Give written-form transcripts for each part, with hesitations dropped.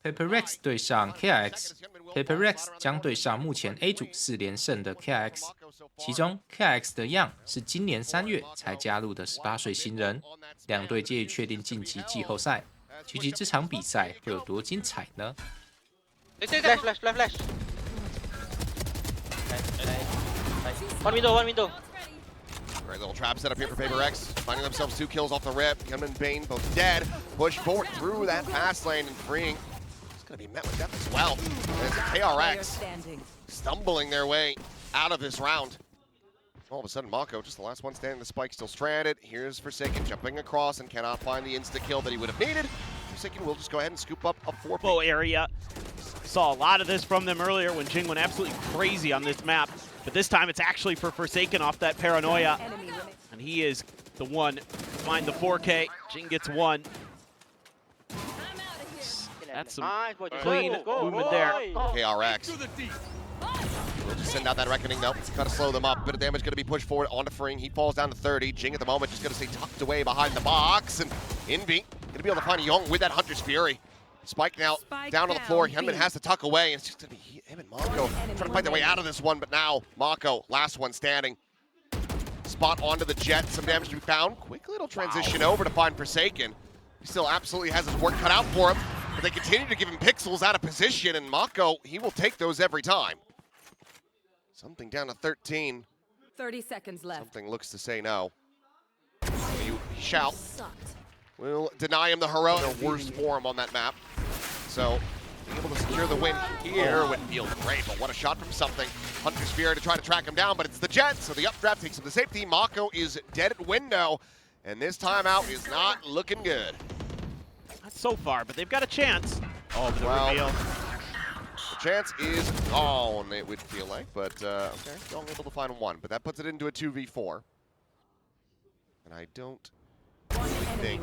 PRX 对上 KRX，PRX 将对上目前 A 组4连胜的 KRX， 其中 KRX 的 Young 是今年3月才加入的18岁新人，两队皆已确定晋级季后赛。究竟这场比赛会有多精彩呢？ Flash. One window. Great little trap set up here for PRX, finding themselves 2 kills off the rip. Gunman and Bane both dead. Push forward through that fast lane and freeing. It's going to be met with death as well. And it's KRX stumbling their way out of this round. All of a sudden, Mako, just the last one standing, the spike still stranded. Here's Forsaken jumping across and cannot find the insta-kill that he would have needed. Forsaken will just go ahead and scoop up a 4-bow area. Saw a lot of this from them earlier when Jing went absolutely crazy on this map. But this time it's actually for Forsaken off that paranoia. And he is the one to find the 4K. Jing gets 1. That's some clean movement there. KRX. We'll just send out that Reckoning though. It's gotta slow them up. Bit of damage gonna be pushed forward onto Fring. He falls down to 30. Jing at the moment just gonna stay tucked away behind the box. And Envy gonna be able to find Young with that Hunter's Fury. Spike now down on the floor. Hyunmin has to tuck away. It's just gonna be him and Mako trying to fight their way out of this one. But now Mako, last one standing. Spot onto the jet. Some damage to be found. Quick little transition over to find Forsaken. He still absolutely has his work cut out for him. But they continue to give him pixels out of position. And Mako, he will take those every time. Something down to 13. 30 seconds left. Something looks to say no. You shout. We'll deny him the heroic, their worst form on that map. So, being able to secure the win here would feel great, but what a shot from something. Hunter's Fury to try to track him down, but it's the Jet, so the updraft takes him to safety. Mako is dead at window, and this timeout is not looking good. Not so far, but they've got a chance. Oh, but the reveal. The chance is gone, it would feel like, but okay, still able to find 1, but that puts it into a 2v4. And I don't think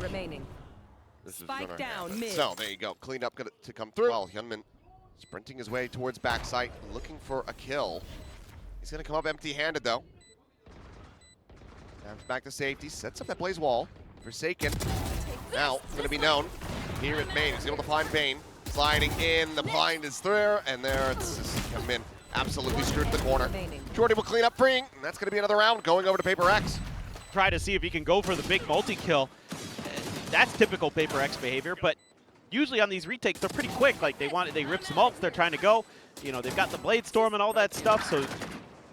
this is gonna happen. So there you go, cleaned up to come through. Well, Hyunmin sprinting his way towards backside, looking for a kill. He's gonna come up empty-handed though. Comes back to safety, sets up that blaze wall. Forsaken now gonna be known here at Bane. He's able to find Bane. Sliding in, the blind is through, and there it's Hyunmin absolutely screwed the corner. Jordy will clean up Freeing, and that's gonna be another round going over to PRX. Try to see if he can go for the big multi-kill. That's typical PRX behavior, but usually on these retakes, they're pretty quick. Like they rip some ults, they're trying to go. You know, they've got the Blade Storm and all that stuff, so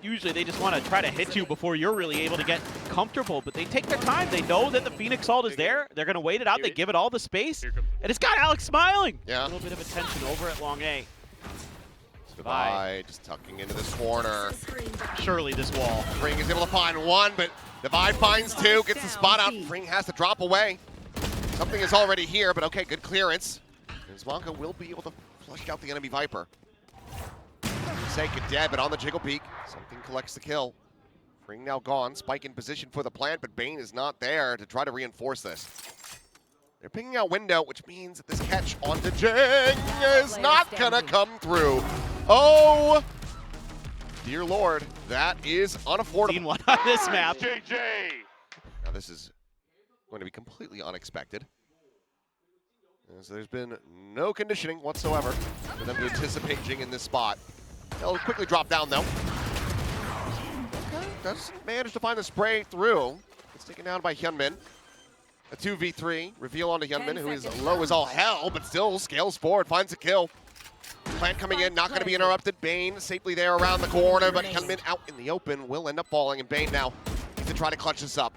usually they just want to try to hit you before you're really able to get comfortable, but they take their time. They know that the Phoenix ult is there. They're going to wait it out. They give it all the space, and it's got Alex smiling. Yeah. A little bit of attention over at Long A. Goodbye, just tucking into this corner. Surely this wall. Fring is able to find 1, but Divide finds 2, gets the spot out. Fring has to drop away. Something is already here, but okay, good clearance. And Zwanka will be able to flush out the enemy Viper. Forsaken dead, but on the jiggle peak. Something collects the kill. Fring now gone. Spike in position for the plant, but Bane is not there to try to reinforce this. They're picking out window, which means that this catch onto Jing is not gonna come through. Oh, dear Lord, that is unaffordable. Seen one on this map. Now this is going to be completely unexpected. So there's been no conditioning whatsoever for them to anticipate Jing in this spot. They'll quickly drop down though. Okay, does manage to find the spray through. It's taken down by Hyunmin. A 2v3, reveal onto Hyunmin, who is low as all hell, but still scales forward, finds a kill. Plant coming in, not going to be interrupted. Bane safely there around the corner, but Hyunmin out in the open will end up falling, and Bane now needs to try to clutch this up.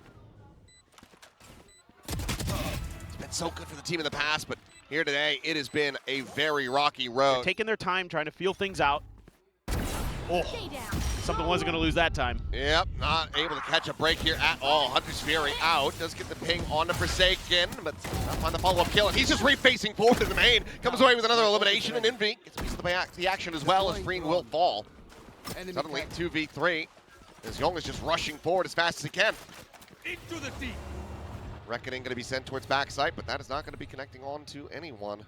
It's been so good for the team in the past, but here today, it has been a very rocky road. They're taking their time, trying to feel things out. Oh, something wasn't going to lose that time. Yep, not able to catch a break here at all. Hunter's Fury out, does get the ping onto Forsaken, but not find the follow-up kill, and he's just refacing forward to the main. Comes away with another elimination, and Envy gets a piece of the action as well as Freen will fall. Suddenly 2v3, as Young is just rushing forward as fast as he can. Into the deep. Reckoning going to be sent towards backside, but that is not going to be connecting on to anyone.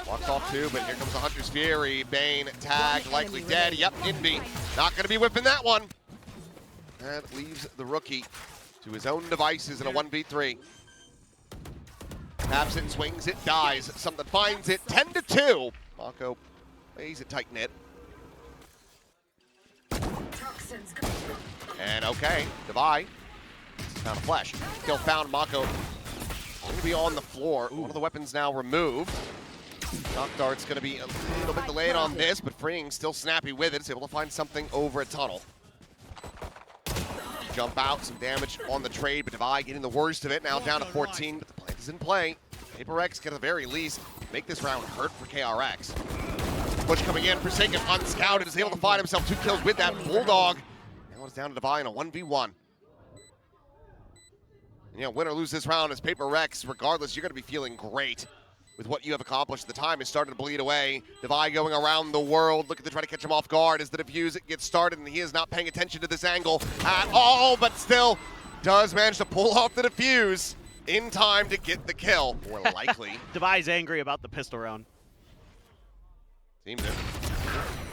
Walks off 2, but here comes the Hunter's Fury. Bane, tag, likely dead. Yep, Envy not going to be whipping that one. That leaves the rookie to his own devices in a 1v3. Taps it, swings it, dies. Something finds it. 10-2. Mako plays it tight knit. And okay, Divide. Found a flash. Still found Mako. Going to be on the floor. One of the weapons now removed. Shock Dart's going to be a little bit delayed on this, but Freeing still snappy with it. It's able to find something over a tunnel. Jump out, some damage on the trade, but Divide getting the worst of it. Now down to 14, but the plant is in play. PRX can at the very least make this round hurt for KRX. Push coming in, Forsaken unscouted, is able to find himself 2 kills with that Bulldog. Now it's down to Divide in a 1v1. And, you know, win or lose this round as PRX, regardless, you're going to be feeling great with what you have accomplished. The time is starting to bleed away. Divide going around the world, looking to try to catch him off guard as the defuse gets started, and he is not paying attention to this angle at all, but still does manage to pull off the defuse in time to get the kill, more likely. Divide's angry about the pistol round. Seems it.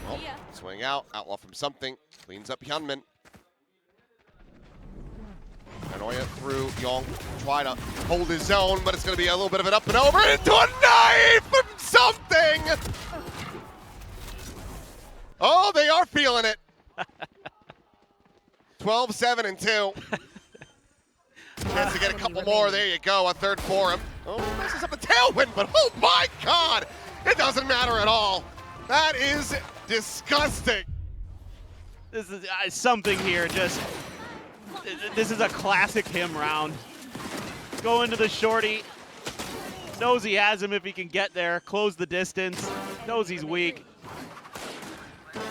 Well, swing out, outlaw from something, cleans up Hyunmin. Paranoia through Young, try to hold his zone, but it's going to be a little bit of an up and over into a knife from something! Oh, they are feeling it. 12-7-2. Chance to get a couple more. There you go, a third for him. Oh, messes up a tailwind, but oh my God! It doesn't matter at all. That is disgusting. This is something here, just, this is a classic him round. Go into the shorty, knows he has him if he can get there, close the distance, knows he's weak.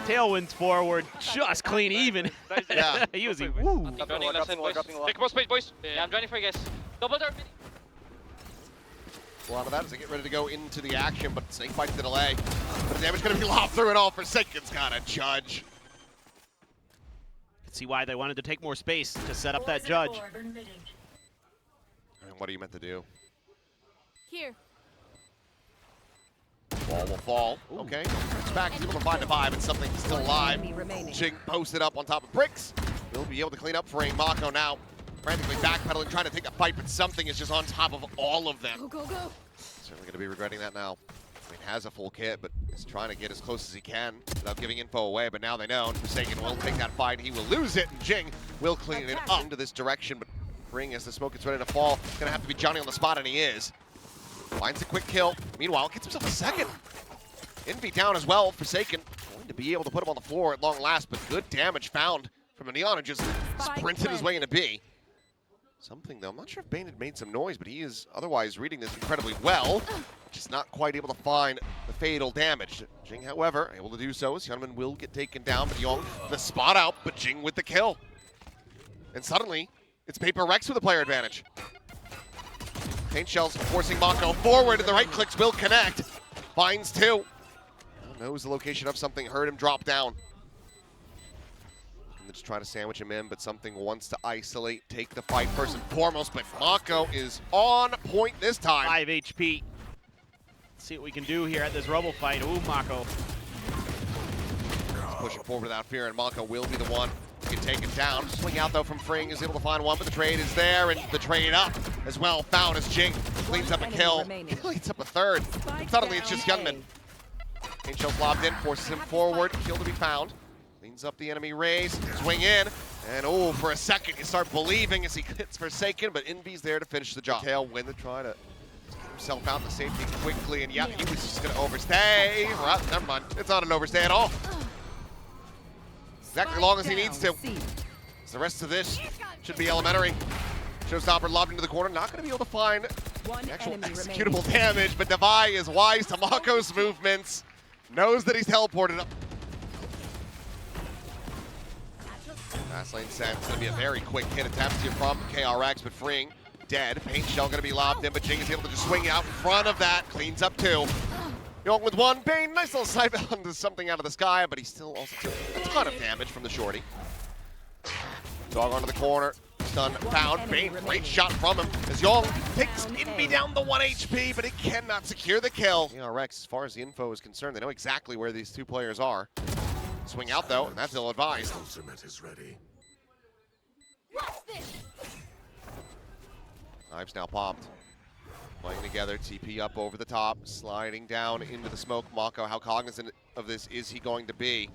Tailwinds forward, just clean even. Yeah. He was like, woo. I'm joining left side, boys. Take more space, boys. Yeah, I'm joining for you guys. Double door. A lot of that as they get ready to go into the action, but Snake fights the delay. But the damage going to be lobbed through it all. Forsaken's got to judge. See why they wanted to take more space to set up that judge. I mean, what are you meant to do? Here. Ball will fall. Ooh. Okay. It's back. He's able to find a vibe, and something's still alive. Jing posted up on top of bricks. He'll be able to clean up for Mako now. Frantically backpedaling, trying to take a fight, but something is just on top of all of them. Go, go, go. Certainly going to be regretting that now. I mean, has a full kit, but is trying to get as close as he can without giving info away. But now they know, and Forsaken will take that fight. He will lose it, and Jing will clean it up into this direction. But Ring, as the smoke is ready to fall, going to have to be Johnny on the spot, and he is. Finds a quick kill. Meanwhile, gets himself a second. Envy down as well. Forsaken going to be able to put him on the floor at long last, but good damage found from a Neon, and just sprinted his way into B. Something, though, I'm not sure if Bane had made some noise, but he is otherwise reading this incredibly well. Just not quite able to find the fatal damage. Jing, however, able to do so as Hyunmin will get taken down, but Young the spot out, but Jing with the kill. And suddenly, it's PRX with a player advantage. Paint Shells forcing Mako forward, and the right clicks will connect. Finds 2. Knows the location of something, heard him drop down. Just try to sandwich him in, but something wants to isolate, take the fight first and foremost, but Mako is on point this time. 5 HP. Let's see what we can do here at this rubble fight. Ooh, Mako. Pushing forward without fear, and Mako will be the one to get taken down. Swing out, though, from Fring, is able to find one, but the trade is there, and the trade up as well. Found as Jing cleans up a kill, cleans up a third. Suddenly, it's just Hyunmin. Paint Shell's lobbed in, forces him forward, kill to be found. Cleans up the enemy raise, swing in, and oh, for a second you start believing as he hits Forsaken, but Envy's there to finish the job. Tailwind to try to get himself out to safety quickly, and yeah, he was just going to overstay. Well, never mind, it's not an overstay at all. Exactly as long as he needs to. So the rest of this should be elementary. Showstopper lobbed into the corner, not going to be able to find the actual executable damage, but Devi is wise to Mako's movements, knows that he's teleported up. Fast lane set. It's going to be a very quick hit attempt here from KRX, but Freeing dead. Paint Shell going to be lobbed in, but Jing is able to just swing out in front of that. Cleans up 2. Young with 1. Bane, nice little snipe onto something out of the sky, but he still also took a ton of damage from the shorty. Dog onto the corner. Stun found. Bane, great shot from him as Young takes Envy down to 1 HP, but it cannot secure the kill. KRX, as far as the info is concerned, they know exactly where these 2 players are. Swing out, though, and that's ill-advised. Ultimate is ready. Knives now popped. Playing together, TP up over the top, sliding down into the smoke. Mako, how cognizant of this is he going to be?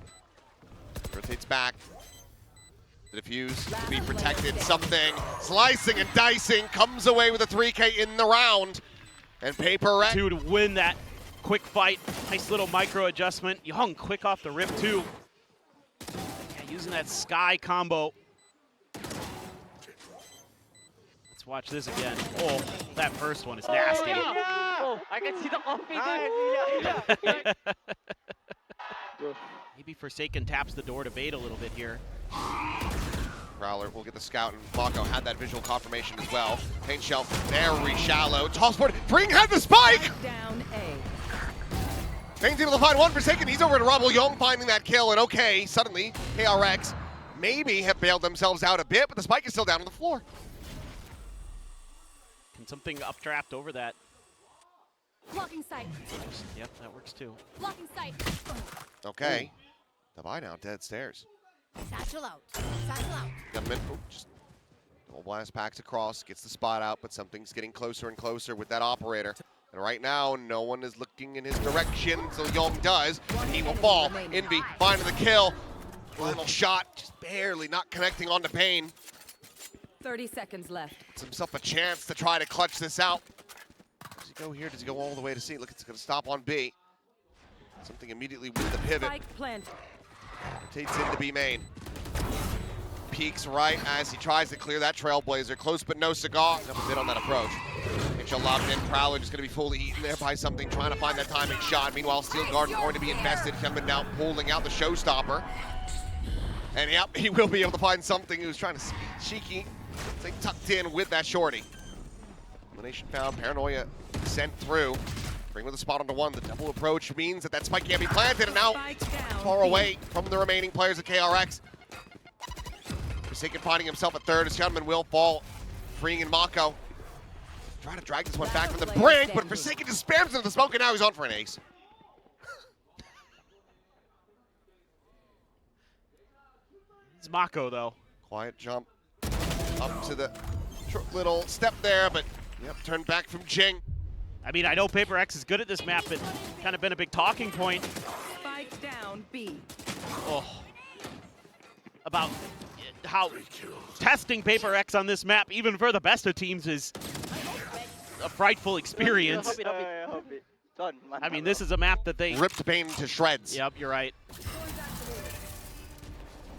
Rotates back. The defuse to be protected. Something slicing and dicing, comes away with a 3K in the round. And PRX to win that quick fight. Nice little micro adjustment. Young quick off the rip too. Yeah, using that sky combo. Let's watch this again. Oh, that first one is nasty. Oh, I can see the coffee. Maybe Forsaken taps the door to bait a little bit here. Prowler will get the scout, and Mako had that visual confirmation as well. Paint shell very shallow. Toss forward. Fring had the spike! Down A. Bane's able to find one Forsaken. He's over to Rumble. Young finding that kill, and okay, suddenly KRX maybe have bailed themselves out a bit, but the spike is still down on the floor. Can something updraft over that? Blocking sight. Yep, that works too. Blocking sight. Okay. The buy now, dead stairs. Satchel out. Satchel out. Gunman, just double blast packs across, gets the spot out, but something's getting closer and closer with that operator. And right now, no one is looking in his direction, so Young does, and he will fall. Envy finding the kill. Final shot, just barely not connecting onto Bane. 30 seconds left. Gives himself a chance to try to clutch this out. Does he go here? Does he go all the way to C? Look, it's going to stop on B. Something immediately with the pivot. Spike planted. Rotates into B main. Peeks right as he tries to clear that Trailblazer. Close but no cigar. Enough a bit on that approach. Mitchell locked in. Prowler just going to be fully eaten there by something, trying to find that timing shot. Meanwhile, Steel Garden going to be invested. Gunman now pulling out the showstopper. And yep, he will be able to find something. He was trying to cheeky. Stay tucked in with that shorty. Elimination found. Paranoia sent through. Bring with a spot onto one. The double approach means that spike can't be planted, and now far away from the remaining players of KRX. Forsaken finding himself at third. His gunman will fall, freeing in Mako. Trying to drag this one back from the brink, but Forsaken just spams into the smoke, and now he's on for an ace. It's Mako though. Quiet jump up to the short little step there, but yep, turned back from Jing. I mean, I know PRX is good at this map, but kind of been a big talking point. Spike down B. Oh, about how testing PRX on this map, even for the best of teams, is a frightful experience. I mean, this is a map that they ripped Bane to shreds. Yep, you're right.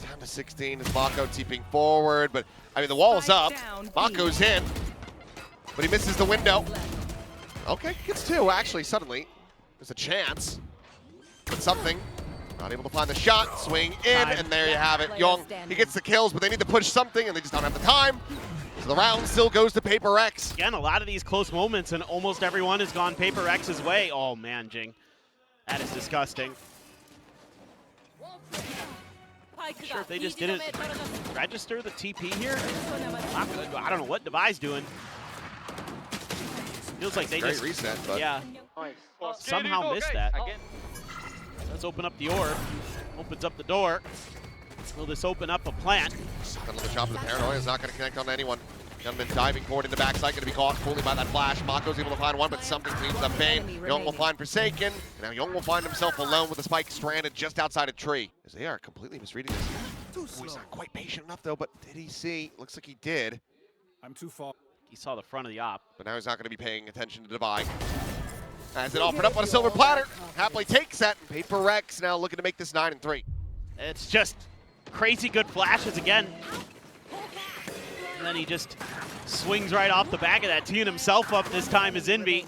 Down to 16 is Mako teeping forward, but I mean, the wall is up. Mako's in, but he misses the window. Okay, gets two, actually, suddenly. There's a chance. But something. Not able to find the shot, swing in, and there you have it. Young, he gets the kills, but they need to push something, and they just don't have the time. So the round still goes to PRX. Again, a lot of these close moments, and almost everyone has gone PRX's way. Oh, man, Jing. That is disgusting. Sure if they just didn't register the TP here. I don't know what Devi's doing. Feels like they just reset, but yeah, somehow missed that. Let's open up the orb. Opens up the door. Will this open up a plant? Another chop of the Paranoia is not going to connect on anyone. Gunman diving forward into backside, going to be caught fully by that flash. Mako's able to find one, but something cleans up Bane. Young will find Forsaken. And now Young will find himself alone with the spike stranded just outside a tree. As they are completely misreading this. Oh, he's not quite patient enough though, but did he see? Looks like he did. I'm too far. He saw the front of the op. But now he's not going to be paying attention to Devi. As it offered up on a silver platter. Happily takes that. And PRX now looking to make this 9-3. It's just crazy good flashes again. And then he just swings right off the back of that, teeing himself up this time as Envy.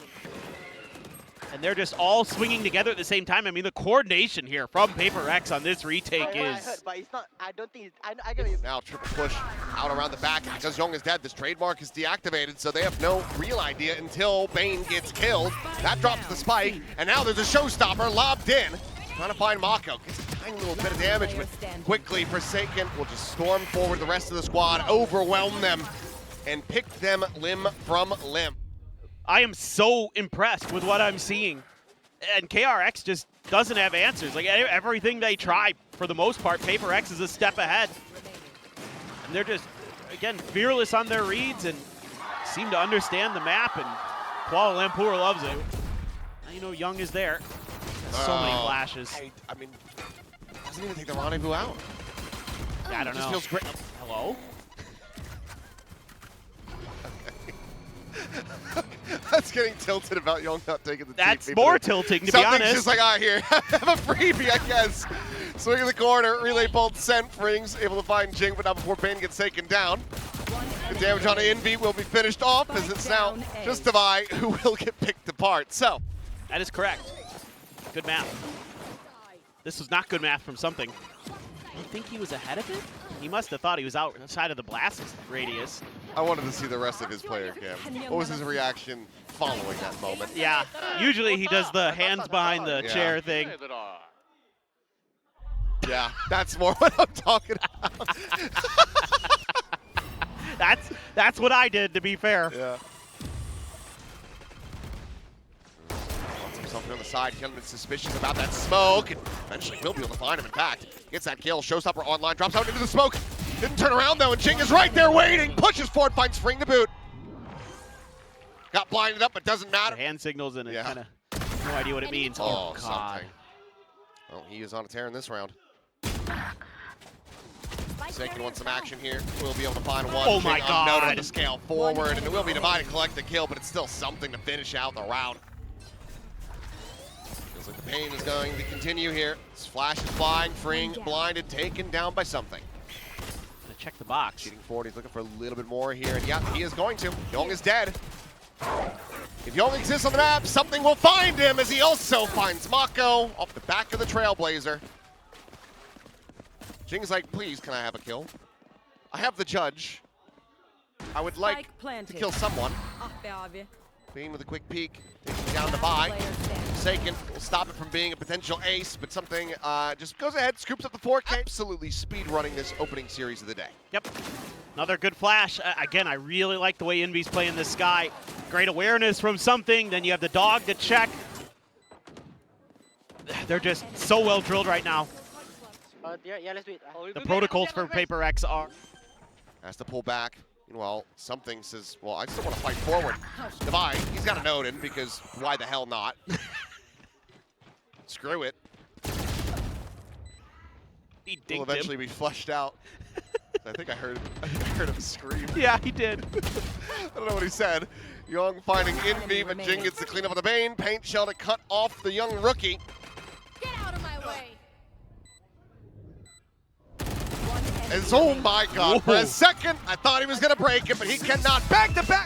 And they're just all swinging together at the same time. I mean, the coordination here from PRX on this retake is... But it's not, I don't think it's, I get it. Now triple push out around the back. Because Young is dead, this trademark is deactivated, so they have no real idea until Bane gets killed. That drops the spike, and now there's a showstopper lobbed in. Trying to find Mako. Gets a tiny little bit of damage, but quickly Forsaken will just storm forward the rest of the squad, overwhelm them, and pick them limb from limb. I am so impressed with what I'm seeing. And KRX just doesn't have answers. Like, everything they try, for the most part, PRX is a step ahead. And they're just, again, fearless on their reads and seem to understand the map and Kuala Lumpur loves it. You know Young is there. So many flashes. I mean, doesn't even take the rendezvous out. Yeah, I don't know. Just feels great. Hello? That's getting tilted about Young not taking the That's TP, more but tilting, to be something's honest. just like, here, have a freebie, I guess. Swing in the corner, relay bolt sent. Frings able to find Jing, but not before Bane gets taken down. The damage on Envy will be finished off, as it's now just Devi who will get picked apart. So, That is correct. Good math. This was not good math from something. You think he was ahead of it? He must have thought he was outside of the blast radius. I wanted to see the rest of his player cam. What was his reaction following that moment? Yeah, usually he does the hands behind the chair thing. Yeah, that's more what I'm talking about. That's what I did, to be fair. Yeah. Something on the side, Kelman's suspicious about that smoke, and eventually will be able to find him. In fact, gets that kill. Showstopper online, drops out into the smoke. Didn't turn around though, and Jing is right there waiting. Pushes forward, finds Fring the boot. Got blinded up, but doesn't matter. Hand signals and it kind of no idea what it means. Oh, God. something. Well, he is on a tear in this round. Second wants some action here. We'll be able to find one. Oh my God. Unnoted on the scale forward, and it will be Divide to collect the kill, but it's still something to finish out the round. Feels like the pain is going to continue here. This flash is flying, Fring blinded, taken down by something. Gonna check the box. Shooting forward, he's looking for a little bit more here, and yeah, he is going to. Young is dead. If Young exists on the map, something will find him as he also finds Mako off the back of the Trailblazer. Jing's like, please, can I have a kill? I have the judge. I would like to kill someone. Beam with a quick peek, taking down Devi. Forsaken will stop it from being a potential ace, but something just goes ahead, scoops up the 4K. Absolutely speed running this opening series of the day. Yep. Another good flash. Again, I really like the way Envy's playing this guy. Great awareness from something. Then you have the dog to check. They're just so well drilled right now. Yeah, let's do it. The protocols for PRX are. Has to pull back. Meanwhile, something says, well, I still want to fight forward. Devi, he's got a Odin because why the hell not? Screw it. He He'll eventually be flushed out. I think I heard him scream. Yeah, he did. I don't know what he said. Young finding Envy, but Jing gets the clean up of the Bane. Paint shell to cut off the young rookie. Get out of my way. And oh my God, for a second, I thought he was going to break it, but he cannot. Back to back.